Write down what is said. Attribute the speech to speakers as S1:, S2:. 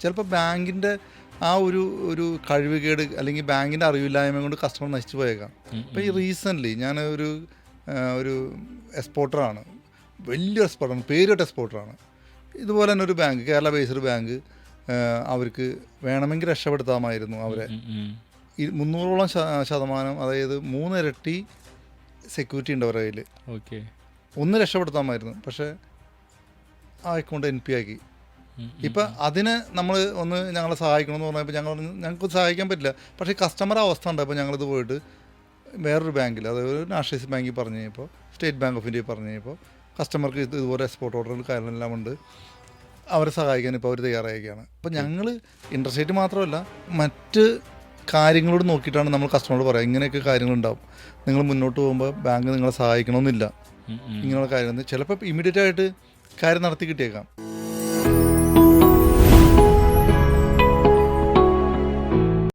S1: ചിലപ്പോൾ ബാങ്കിൻ്റെ ആ ഒരു ഒരു കഴിവുകേട് അല്ലെങ്കിൽ ബാങ്കിൻ്റെ അറിവില്ലായ്മ കൊണ്ട് കസ്റ്റമർ നശിച്ചു പോയേക്കാം. ഇപ്പോൾ ഈ റീസെൻ്റ്ലി ഞാൻ ഒരു എക്സ്പോർട്ടറാണ്, വലിയ എക്സ്പോർട്ടറാണ്, പേരിട്ട എക്സ്പോർട്ടറാണ്. ഇതുപോലെ തന്നെ ഒരു ബാങ്ക്, കേരള ബേസ്ഡ് ബാങ്ക്, അവർക്ക് വേണമെങ്കിൽ രക്ഷപ്പെടുത്താമായിരുന്നു അവരെ. 300ഓളം ശതമാനം, അതായത് 3 ഇരട്ടി സെക്യൂരിറ്റി ഉണ്ട് അവരുടെ കയ്യിൽ.
S2: ഓക്കെ,
S1: ഒന്ന് രക്ഷപ്പെടുത്താമായിരുന്നു, പക്ഷേ ആ അക്കൗണ്ട് NP ആക്കി. ഇപ്പം അതിന് നമ്മൾ ഒന്ന് ഞങ്ങളെ സഹായിക്കണമെന്ന് പറഞ്ഞപ്പോൾ ഞങ്ങൾക്ക് സഹായിക്കാൻ പറ്റില്ല. പക്ഷേ കസ്റ്റമർ അവസ്ഥ ഉണ്ട്. അപ്പോൾ ഞങ്ങളിത് പോയിട്ട് വേറൊരു ബാങ്കിൽ, അതായത് ഒരു നാഷണലൈസ്ഡ് ബാങ്കിൽ പറഞ്ഞു കഴിഞ്ഞപ്പോൾ, സ്റ്റേറ്റ് ബാങ്ക് ഓഫ് ഇന്ത്യയിൽ പറഞ്ഞു കഴിഞ്ഞപ്പോൾ കസ്റ്റമർക്ക് ഇതുപോലെ എക്സ്പോർട്ട് ഓർഡറുകൾ കാര്യങ്ങളെല്ലാം ഉണ്ട്, അവരെ സഹായിക്കാൻ ഇപ്പോൾ അവർ തയ്യാറായിരിക്കുകയാണ്. അപ്പോൾ ഞങ്ങൾ ഇൻട്രസ്റ്റ് റേറ്റ് മാത്രമല്ല മറ്റ് കാര്യങ്ങളോട് നോക്കിയിട്ടാണ് നമ്മൾ കസ്റ്റമറോട് പറയുക, ഇങ്ങനെയൊക്കെ കാര്യങ്ങളുണ്ടാവും, നിങ്ങൾ മുന്നോട്ട് പോകുമ്പോൾ ബാങ്ക് നിങ്ങളെ സഹായിക്കണമെന്നില്ല, ഇങ്ങനെയുള്ള കാര്യങ്ങൾ ചിലപ്പോൾ ഇമ്മീഡിയറ്റ് ആയിട്ട് കാര്യം നടത്തി കിട്ടിയേക്കാം.